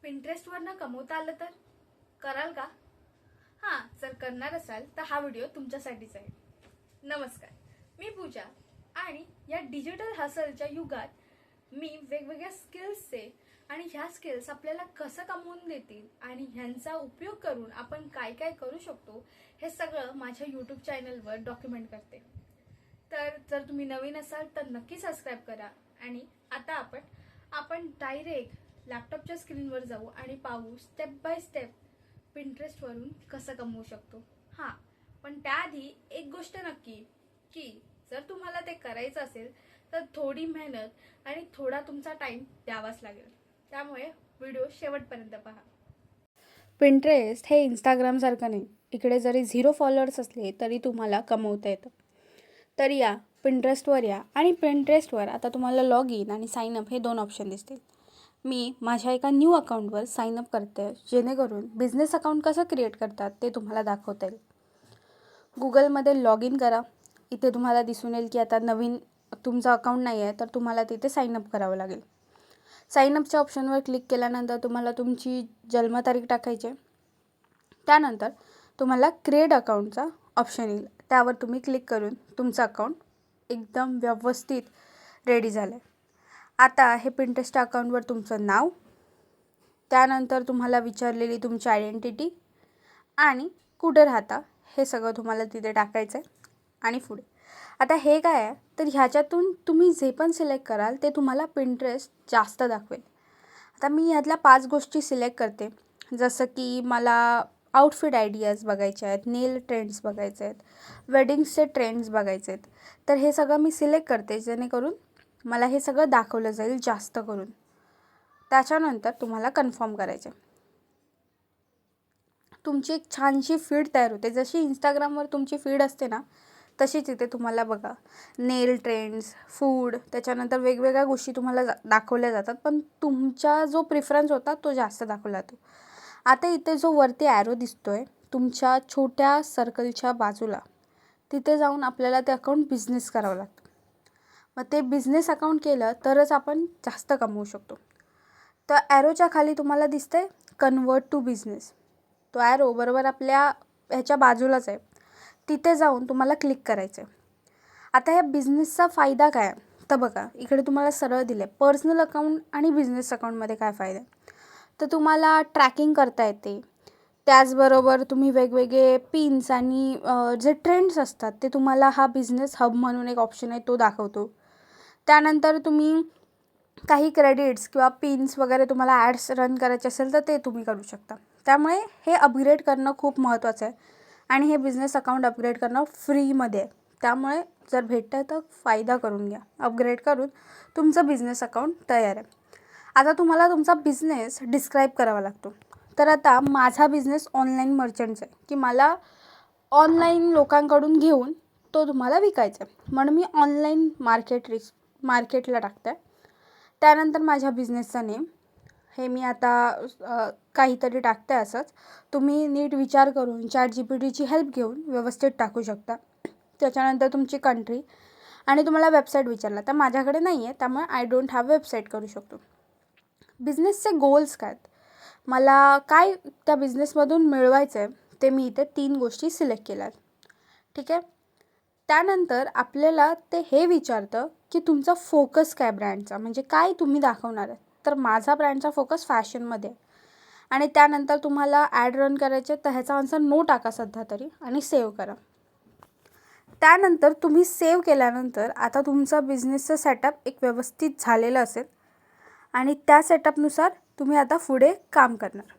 पिंटरेस्टवरनं कमवता आलं तर कराल का? हां, जर करणार असाल तर हा व्हिडिओ तुमच्यासाठीच आहे. नमस्कार, मी पूजा आणि या डिजिटल हसलच्या युगात मी वेगवेगळ्या स्किल्सचे आणि ह्या स्किल्स आपल्याला कसं कमवून देतील आणि ह्यांचा उपयोग करून आपण काय काय करू शकतो हे सगळं माझ्या यूट्यूब चॅनलवर डॉक्युमेंट करते. तर जर तुम्ही नवीन असाल तर नक्की सबस्क्राईब करा. आणि आता आपण डायरेक्ट लॅपटॉपच्या स्क्रीनवर जाऊ आणि पाहू स्टेप बाय स्टेप पिंटरेस्टवरून कसं कमवू शकतो. हां, पण त्याआधी एक गोष्ट नक्की की जर तुम्हाला ते करायचं असेल तर थोडी मेहनत आणि थोडा तुमचा टाईम द्यावाच लागेल. त्यामुळे व्हिडिओ शेवटपर्यंत पहा. पिंटरेस्ट हे इंस्टाग्रामसारखं नाही. इकडे जरी 0 फॉलोअर्स असले तरी तुम्हाला कमवता येतं. तर या पिंटरेस्टवर या आणि पिंटरेस्टवर आता तुम्हाला लॉग इन आणि साईनअप हे 2 ऑप्शन दिसतील. मी माझ्या एका न्यू अकाउंटवर साईनअप करते जेणेकरून बिझनेस अकाउंट कसं क्रिएट करतात ते तुम्हाला दाखवता येईल. गुगलमध्ये लॉग इन करा. इथे तुम्हाला दिसून येईल की आता नवीन तुमचं अकाउंट नाही आहे तर तुम्हाला तिथे साईनअप करावं लागेल. साईनअपच्या ऑप्शनवर क्लिक केल्यानंतर तुम्हाला तुमची जन्मतारीख टाकायची. त्यानंतर तुम्हाला क्रिएट अकाउंटचा ऑप्शन येईल. त्यावर तुम्ही क्लिक करून तुमचं अकाउंट एकदम व्यवस्थित रेडी झालं आहे. आता हे पिंटरेस्ट अकाउंटवर तुमचं नाव, त्यानंतर तुम्हाला विचारलेली तुमची आयडेंटिटी आणि कुठे राहता हे सगळं तुम्हाला तिथे टाकायचं आहे. आणि पुढे आता हे काय आहे तर ह्याच्यातून तुम्ही जे पण सिलेक्ट कराल ते तुम्हाला पिंटरेस्ट जास्त दाखवेल. आता मी ह्यातल्या 5 गोष्टी सिलेक्ट करते. जसं की मला आउटफिट आयडियाज बघायचे आहेत, नेल ट्रेंड्स बघायचे आहेत, वेडिंग्सचे ट्रेंड्स बघायचे आहेत. तर हे सगळं मी सिलेक्ट करते जेणेकरून मला हे सगळं दाखवलं जाईल जास्त करून. त्याच्यानंतर तुम्हाला कन्फर्म करायचे. तुमची एक छानशी फीड तयार होते. जशी इंस्टाग्रामवर तुमची फीड असते ना तशीच इथे तुम्हाला बघा नेल ट्रेंड्स, फूड, त्याच्यानंतर वेगवेगळ्या गोष्टी तुम्हाला दाखवल्या जातात. पण तुमचा जो प्रिफरन्स होता तो जास्त दाखवला जातो. आता इथे जो वरती ॲरो दिसतो आहे तुमच्या छोट्या सर्कलच्या बाजूला, तिथे जाऊन आपल्याला ते अकाउंट बिझनेस करावं लागतं. मग ते बिझनेस अकाउंट केलं तरच आपण जास्त कमवू शकतो. तर ॲरोच्या खाली तुम्हाला दिसतंय कन्वर्ट टू बिझनेस. तो ॲरो बरोबर आपल्या ह्याच्या बाजूलाच आहे. तिथे जाऊन तुम्हाला क्लिक करायचं आहे. आता ह्या बिझनेसचा फायदा काय आहे तर बघा इकडे तुम्हाला सरळ दिलं आहे पर्सनल अकाउंट आणि बिझनेस अकाउंटमध्ये काय फायदा आहे. तर तुम्हाला ट्रॅकिंग करता येते. त्याचबरोबर तुम्ही वेगवेगळे पिन्स आणि जे ट्रेंड्स असतात ते तुम्हाला हा बिझनेस हब म्हणून एक ऑप्शन आहे तो दाखवतो. त्यानंतर तुम्ही काही क्रेडिट्स किंवा पिन्स वगैरे तुम्हाला ॲड्स रन करायचे असेल तर ते तुम्ही करू शकता. त्यामुळे हे अपग्रेड करणं खूप महत्त्वाचं आहे आणि हे बिझनेस अकाउंट अपग्रेड करणं फ्रीमध्ये आहे. त्यामुळे जर भेटतं तर फायदा करून घ्या. अपग्रेड करून तुमचं बिझनेस अकाउंट तयार आहे. आता तुम्हाला तुमचा बिझनेस डिस्क्राईब करावा लागतो. तर आता माझा बिझनेस ऑनलाईन मर्चंट्स आहे की मला ऑनलाईन लोकांकडून घेऊन तो तुम्हाला विकायचा आहे. म्हणून मी ऑनलाईन मार्केटला टाकते. त्यानंतर माझ्या बिझनेसचं नेम हे मी आता काहीतरी टाकते असंच. तुम्ही नीट विचार करून ChatGPTची हेल्प घेऊन व्यवस्थित टाकू शकता. त्याच्यानंतर तुमची कंट्री आणि तुम्हाला वेबसाईट विचारला तर माझ्याकडे नाही आहे त्यामुळे आय डोंट हॅव वेबसाईट करू शकतो. बिझनेसचे गोल्स काय आहेत, मला काय त्या बिझनेसमधून मिळवायचं आहे ते मी इथे 3 गोष्टी सिलेक्ट केल्यात. ठीक आहे. त्यानंतर आपल्याला ते हे विचारतं की तुमचा फोकस काय ब्रँडचा, म्हणजे काय तुम्ही दाखवणार आहे. तर माझा ब्रँडचा फोकस फॅशनमध्ये आहे. आणि त्यानंतर तुम्हाला ॲड रन करायचे तर ह्याचा आन्सर नो टाका सध्या तरी आणि सेव्ह करा. त्यानंतर तुम्ही सेव्ह केल्यानंतर आता तुमचा बिझनेसचं सेटअप एक व्यवस्थित झालेलं असेल आणि त्या सेटअपनुसार तुम्ही आता पुढे काम करणार.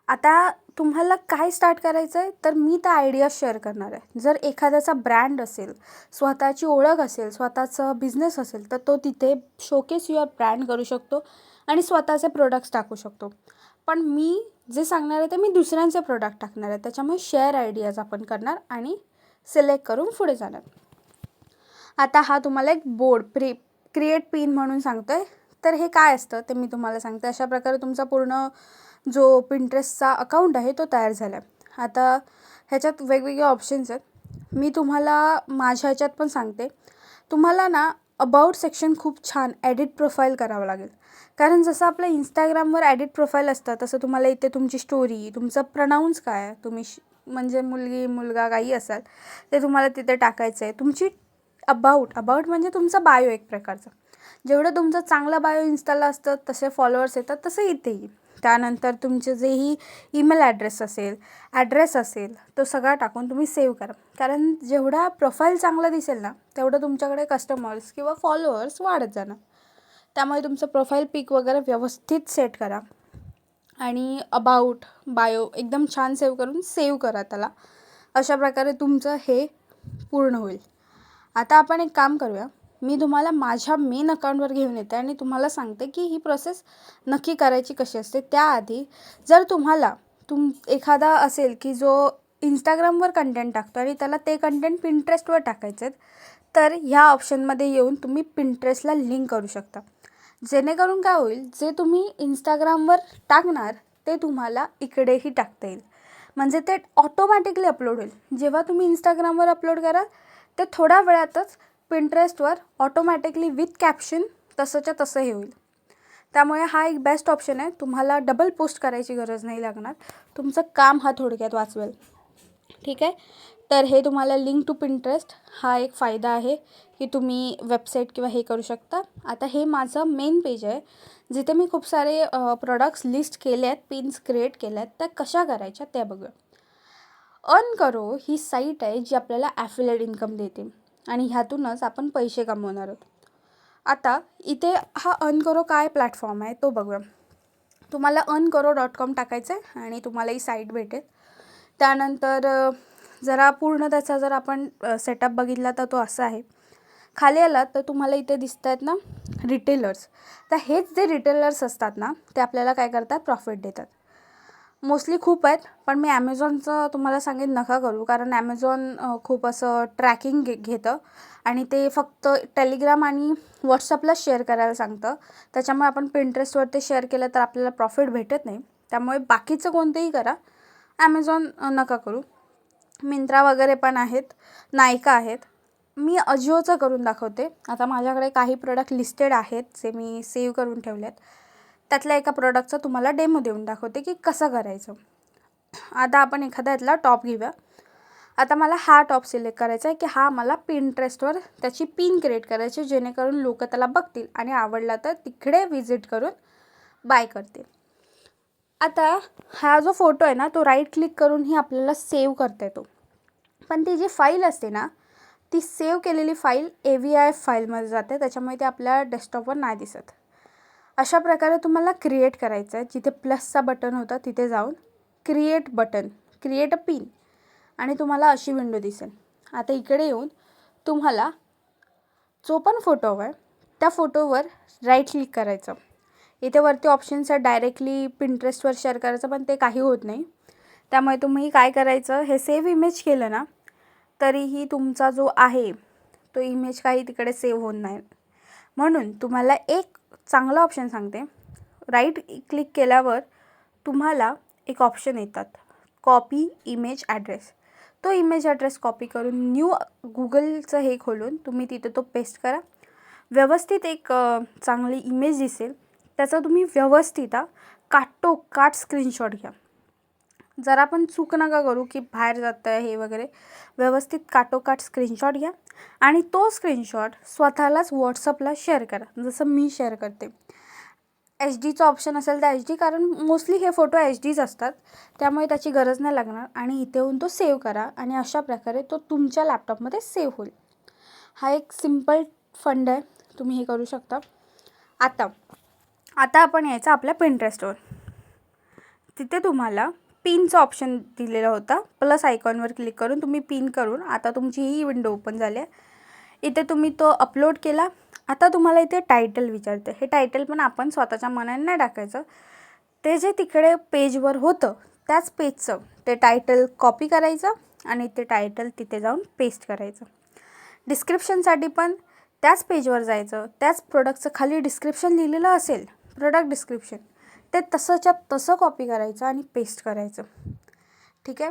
आता तुम्हाला काय स्टार्ट करायचं आहे तर मी त्या आयडिया शेअर करणार आहे. जर एखाद्याचा ब्रँड असेल, स्वतःची ओळख असेल, स्वतःचा बिझनेस असेल तर तो तिथे शोकेस युअर ब्रँड करू शकतो आणि स्वतःचे प्रोडक्ट्स टाकू शकतो. पण मी जे सांगणार आहे ते मी दुसऱ्यांचे प्रोडक्ट टाकणार आहे. त्याच्यामुळे शेअर आयडियाज आपण करणार आणि सिलेक्ट करून पुढे जाणार. आता हा तुम्हाला एक बोर्ड क्रिएट पिन म्हणून सांगतो आहे. तर हे काय असतं ते मी तुम्हाला सांगते. अशा प्रकारे तुमचा पूर्ण जो पिंटरेस्टचा अकाउंट आहे तो तयार झाला आहे. आता ह्याच्यात वेगवेगळे ऑप्शन्स आहेत. मी तुम्हाला माझ्या ह्याच्यात पण सांगते. तुम्हाला ना अबाउट सेक्शन खूप छान एडिट प्रोफाईल करावं लागेल. कारण जसं आपलं इंस्टाग्रामवर ॲडिट प्रोफाईल असतं तसं तुम्हाला इथे तुमची स्टोरी, तुमचं प्रनाऊन्स काय आहे, तुम्ही म्हणजे मुलगी मुलगा काही असाल ते तुम्हाला तिथे टाकायचं आहे. तुमची अबाउट म्हणजे तुमचा बायो एक प्रकारचा. जेवढं तुमचं चांगलं बायो इन्स्टाला असतं तसे फॉलोअर्स येतात तसं इथेही. त्यानंतर तुमचे जेही ईमेल ॲड्रेस असेल तो सगळा टाकून तुम्ही सेव्ह करा. कारण जेवढा प्रोफाईल चांगला दिसेल ना तेवढं तुमच्याकडे कस्टमर्स किंवा फॉलोअर्स वाढत जाणार. त्यामुळे तुमचं प्रोफाईल पिक वगैरे व्यवस्थित सेट करा आणि बायो एकदम छान सेव्ह करा त्याला. अशा प्रकारे तुमचं हे पूर्ण होईल. आता आपण एक काम करूया. मी तुम्हाला माझ्या मेन अकाउंटवर घेऊन येते आणि तुम्हाला सांगते की ही प्रोसेस नक्की करायची कशी असते. त्याआधी जर तुम्हाला एखादा असेल की जो इंस्टाग्रामवर कंटेंट टाकतो आणि त्याला ते कंटेंट पिंटरेस्टवर टाकायचे आहेत, तर ह्या ऑप्शनमध्ये येऊन तुम्ही पिंटरेस्टला लिंक करू शकता. जेणेकरून काय होईल, जे तुम्ही इंस्टाग्रामवर टाकणार ते तुम्हाला इकडेही टाकता येईल. म्हणजे ते ऑटोमॅटिकली अपलोड होईल. जेव्हा तुम्ही इंस्टाग्रामवर अपलोड कराल ते थोड्या वेळातच पिंटरेस्टवर ऑटोमॅटिकली विथ कॅप्शन तसंच्या तसं हे होईल. त्यामुळे हा एक बेस्ट ऑप्शन आहे. तुम्हाला डबल पोस्ट करायची गरज नाही लागणार. तुमचं काम हा थोडक्यात वाचवेल. ठीक आहे. तर हे तुम्हाला लिंक टू पिंटरेस्ट हा एक फायदा आहे की तुम्ही वेबसाईट किंवा हे करू शकता. आता हे माझं मेन पेज आहे जिथे मी खूप सारे प्रोडक्ट्स लिस्ट केले आहेत, पिन्स क्रिएट केल्या आहेत. त्या कशा करायच्या त्या बघूया. अर्न करो ही साईट आहे जी आपल्याला ॲफिलिएट इन्कम देते आणि ह्यातूनच आपण पैसे कमवणार आहोत. आता इथे हा अर्न करो काय प्लॅटफॉर्म आहे तो बघूया. तुम्हाला earnkaro.com टाकायचं आहे आणि तुम्हाला ही साईट भेटेल. त्यानंतर जरा पूर्ण त्याचा जर आपण सेटअप बघितला तर तो असा आहे. खाली आलात तर तुम्हाला इथे दिसत आहेत ना रिटेलर्स. तर हेच जे रिटेलर्स असतात ना ते आपल्याला काय करतात, प्रॉफिट देतात. मोस्टली खूप आहेत, पण मी ॲमेझॉनचं तुम्हाला सांगेन नका करू. कारण ॲमेझॉन खूप असं ट्रॅकिंग घेतं आणि ते फक्त टेलिग्राम आणि व्हॉट्सअपला शेअर करायला सांगतं. त्याच्यामुळे आपण पिंटरेस्टवर ते शेअर केलं तर आपल्याला प्रॉफिट भेटत नाही. त्यामुळे बाकीचं कोणतेही करा, ॲमेझॉन नका करू. मिंत्रा वगैरे पण आहेत, नायका आहेत. मी अजिओचं करून दाखवते. आता माझ्याकडे काही प्रोडक्ट लिस्टेड आहेत जे मी सेव्ह करून ठेवले आहेत. त्यातल्या एका प्रोडक्टचा तुम्हाला डेमो देऊन दाखवते की कसं करायचं. आता आपण एखादा यातला टॉप घेऊया. आता मला हा टॉप सिलेक्ट करायचा आहे की हा मला पिंटरेस्टवर त्याची पिन क्रिएट करायची, जेणेकरून लोक त्याला बघतील आणि आवडला तर तिकडे व्हिजिट करून बाय करतील. आता हा जो फोटो आहे ना तो राईट क्लिक करूनही आपल्याला सेव्ह करता येतो. पण ती जी फाईल असते ना ती सेव्ह केलेली फाईल AVI फाईलमध्ये जाते. त्याच्यामुळे ते आपल्या डेस्कटॉपवर नाही दिसत. अशा प्रकारे तुम्हाला क्रिएट करायचं आहे. जिथे प्लसचा बटन होता तिथे जाऊन क्रिएट अ पिन आणि तुम्हाला अशी विंडो दिसेल. आता इकडे येऊन तुम्हाला जो पण फोटो हवा आहे त्या फोटोवर राईट क्लिक करायचं. इथे वरती ऑप्शन्स आहे डायरेक्टली पिंटरेस्टवर शेअर करायचं, पण ते काही होत नाही. त्यामुळे तुम्ही काय करायचं, हे सेव्ह इमेज केलं ना तरीही तुमचा जो आहे तो इमेज काही तिकडे सेव्ह होत नाही. म्हणून तुम्हाला एक चांगला ऑप्शन सांगते. राईट क्लिक केल्यावर तुम्हाला एक ऑप्शन येतात, कॉपी इमेज ॲड्रेस. तो इमेज ॲड्रेस कॉपी करून न्यू गुगलचं हे खोलून तुम्ही तिथे तो पेस्ट करा. व्यवस्थित एक चांगली इमेज दिसेल त्याचा तुम्ही व्यवस्थित काटोकाट स्क्रीनशॉट घ्या. जरा पण चूक नका करू की बाहेर जातं आहे हे वगैरे. व्यवस्थित काटोकाट स्क्रीनशॉट घ्या आणि तो स्क्रीनशॉट स्वतःलाच व्हॉट्सअपला शेअर करा, जसं मी शेअर करते. HD ऑप्शन असेल तर HD, कारण मोस्टली हे फोटो HDच असतात त्यामुळे त्याची गरज नाही लागणार. आणि इथे येऊन तो सेव्ह करा आणि अशा प्रकारे तो तुमच्या लॅपटॉपमध्ये सेव्ह होईल. हा एक सिम्पल फंड आहे, तुम्ही हे करू शकता. आता आपण यायचं आपल्या पिंटरेस्टवर. तिथे तुम्हाला पिनचा ऑप्शन दिलेला होता. प्लस आयकॉनवर क्लिक करून तुम्ही पिन करून आता तुमची ही विंडो ओपन झाली आहे. इथे तुम्ही तो अपलोड केला. आता तुम्हाला इथे टायटल विचारते. हे टायटल पण आपण स्वतःच्या मनाने नाही टाकायचं. ते जे तिकडे पेजवर होतं त्याच पेजचं ते टायटल कॉपी करायचं आणि ते टायटल तिथे जाऊन पेस्ट करायचं. डिस्क्रिप्शनसाठी पण त्याच पेजवर जायचं. त्याच प्रोडक्टचं खाली डिस्क्रिप्शन लिहिलेलं असेल, प्रोडक्ट डिस्क्रिप्शन, ते तसंच्या तसं कॉपी करायचं आणि पेस्ट करायचं. ठीक आहे.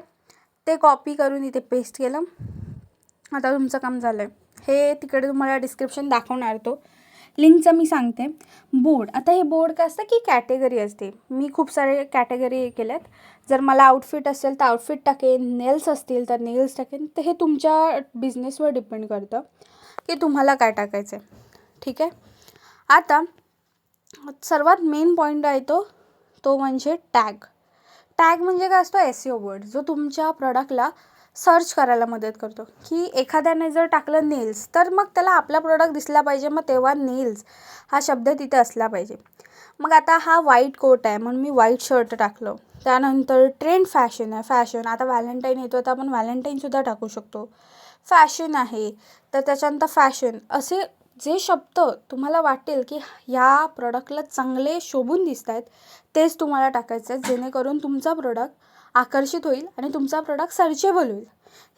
ते कॉपी करून इथे पेस्ट केलं. आता तुमचं काम झालं आहे. हे तिकडे तुम्हाला डिस्क्रिप्शन दाखवणार तो. लिंकचं मी सांगते. बोर्ड, आता हे बोर्ड काय असतं की कॅटेगरी असते. मी खूप सारे कॅटेगरी केल्यात. जर मला आउटफिट असेल तर आउटफिट टाकेन, नेल्स असतील तर नेल्स टाकेन. तर हे तुमच्या बिझनेसवर डिपेंड करतं की तुम्हाला काय टाकायचं आहे. ठीक आहे. आता सर्वात मेन पॉईंट आहे तो म्हणजे टॅग. टॅग म्हणजे काय असतो, SEO वर्ड, जो तुमच्या प्रॉडक्टला सर्च करायला मदत करतो. की एखाद्याने जर टाकलं नेल्स तर मग त्याला आपला प्रॉडक्ट दिसला पाहिजे, मग तेव्हा नेल्स हा शब्द तिथे असला पाहिजे. मग आता हा व्हाईट कोट आहे म्हणून मी व्हाईट शर्ट टाकलं. त्यानंतर ट्रेंड फॅशन आहे, फॅशन, आता व्हॅलेंटाईन येतो तर आपण व्हॅलेंटाईनसुद्धा टाकू शकतो. फॅशन आहे तर त्याच्यानंतर फॅशन, असे जे शब्द तुम्हाला वाटेल की ह्या प्रॉडक्टला चांगले शोभून दिसत आहेत तेच तुम्हाला टाकायचं आहे, जेणेकरून तुमचा प्रोडक्ट आकर्षित होईल आणि तुमचा प्रोडक्ट सर्चेबल होईल.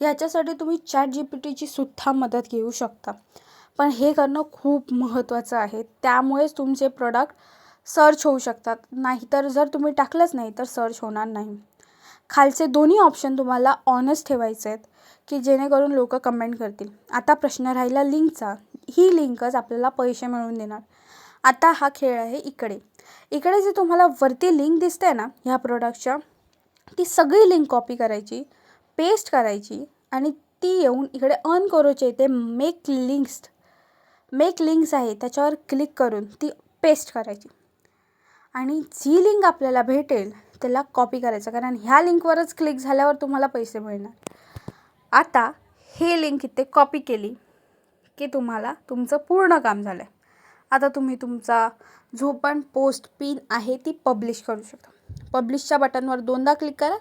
ह्याच्यासाठी तुम्ही ChatGPTची सुद्धा मदत घेऊ शकता. पण हे करणं खूप महत्त्वाचं आहे. त्यामुळेच तुमचे प्रोडक्ट सर्च होऊ शकतात. नाहीतर जर तुम्ही टाकलंच नाही तर सर्च होणार नाही. खालचे दोन्ही ऑप्शन तुम्हाला ऑनच ठेवायचे आहेत की जेणेकरून लोक कमेंट करतील. आता प्रश्न राहिला लिंकचा. ही लिंकच आपल्याला पैसे मिळवून देणार. आता हा खेळ आहे इकडे. इकडे जे तुम्हाला वरती लिंक दिसते ना ह्या प्रोडक्टच्या, ती सगळी लिंक कॉपी करायची, पेस्ट करायची आणि ती येऊन इकडे अर्न करूची आहे. ते मेक लिंक्स आहे त्याच्यावर क्लिक करून ती पेस्ट करायची आणि जी लिंक आपल्याला भेटेल त्याला कॉपी करायचं, कारण ह्या लिंकवरच क्लिक झाल्यावर तुम्हाला पैसे मिळणार. आता हे लिंक इथे कॉपी केली की तुम्हाला तुमचं पूर्ण काम झालं आहे. आता तुम्ही तुमचा जो पण पोस्ट पिन आहे ती पब्लिश करू शकता. पब्लिशच्या बटनवर 2दा क्लिक करा,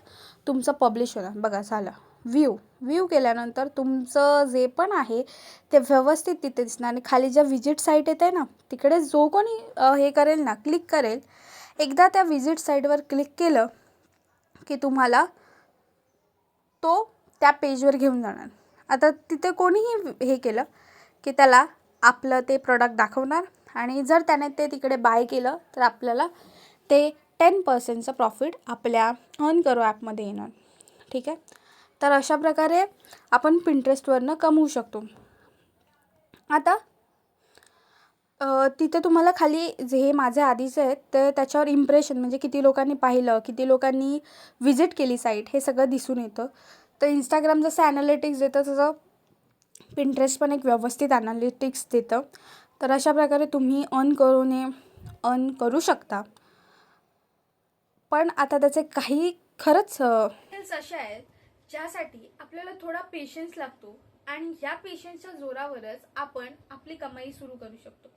तुमचं पब्लिश होणार. बघा झालं. व्ह्यू केल्यानंतर तुमचं जे पण आहे ते व्यवस्थित तिथे दिसणार. आणि खाली ज्या विजिट साईट येते ना तिकडे जो कोणी हे करेल ना, क्लिक करेल, एकदा त्या विजिट साईटवर क्लिक केलं की तुम्हाला तो त्या पेजवर घेऊन जाणार. आता तिथे कोणीही हे केलं की त्याला आपलं ते प्रोडक्ट दाखवणार आणि जर त्याने ते तिकडे बाय केलं तर आपल्याला ते 10% प्रॉफिट आपल्या अर्न करो ॲपमध्ये येणार. ठीक आहे. तर अशा प्रकारे आपण पिंटरेस्टवरनं कमवू शकतो. आता तिथे तुम्हाला खाली जे हे माझे आधीचे आहेत तर त्याच्यावर इम्प्रेशन म्हणजे किती लोकांनी पाहिलं, किती लोकांनी विजिट केली साईट, हे सगळं दिसून येतं. तर इंस्टाग्राम जसं ॲनालिटिक्स देतं तसं पिंटरेस्ट पण एक व्यवस्थित ॲनालिटिक्स देतं. तर अशा प्रकारे तुम्ही अर्न करू शकता. पण आता त्याचे काही खरंच स्किल्स अशा आहेत ज्यासाठी आपल्याला थोडा पेशन्स लागतो आणि या पेशन्सच्या जोरावरच आपण आपली कमाई सुरू करू शकतो.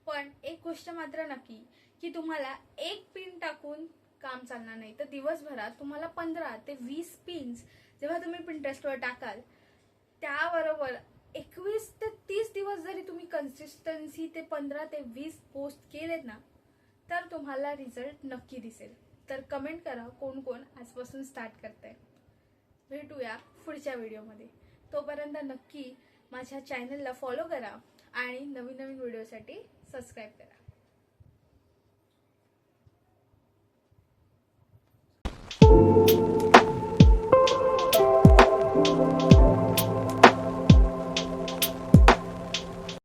पण एक गोष्ट मात्र नक्की की तुम्हाला एक पिन टाकून काम चालणार नाही. तर दिवसभरात तुम्हाला 15 ते 20 पिन्स जेव्हा तुम्ही पिंटरेस्टवर टाकाल, त्याबरोबर 21 ते 30 दिवस जरी तुम्ही कन्सिस्टन्सी ते 15 ते 20 पोस्ट केलेत ना तर तुम्हाला रिझल्ट नक्की दिसेल. तर कमेंट करा कोण कोण आजपासून स्टार्ट करताय. भेटूया पुढच्या व्हिडिओमध्ये. तोपर्यंत नक्की माझ्या चॅनलला फॉलो करा आणि नवीन व्हिडिओसाठी सबस्क्राईब करा.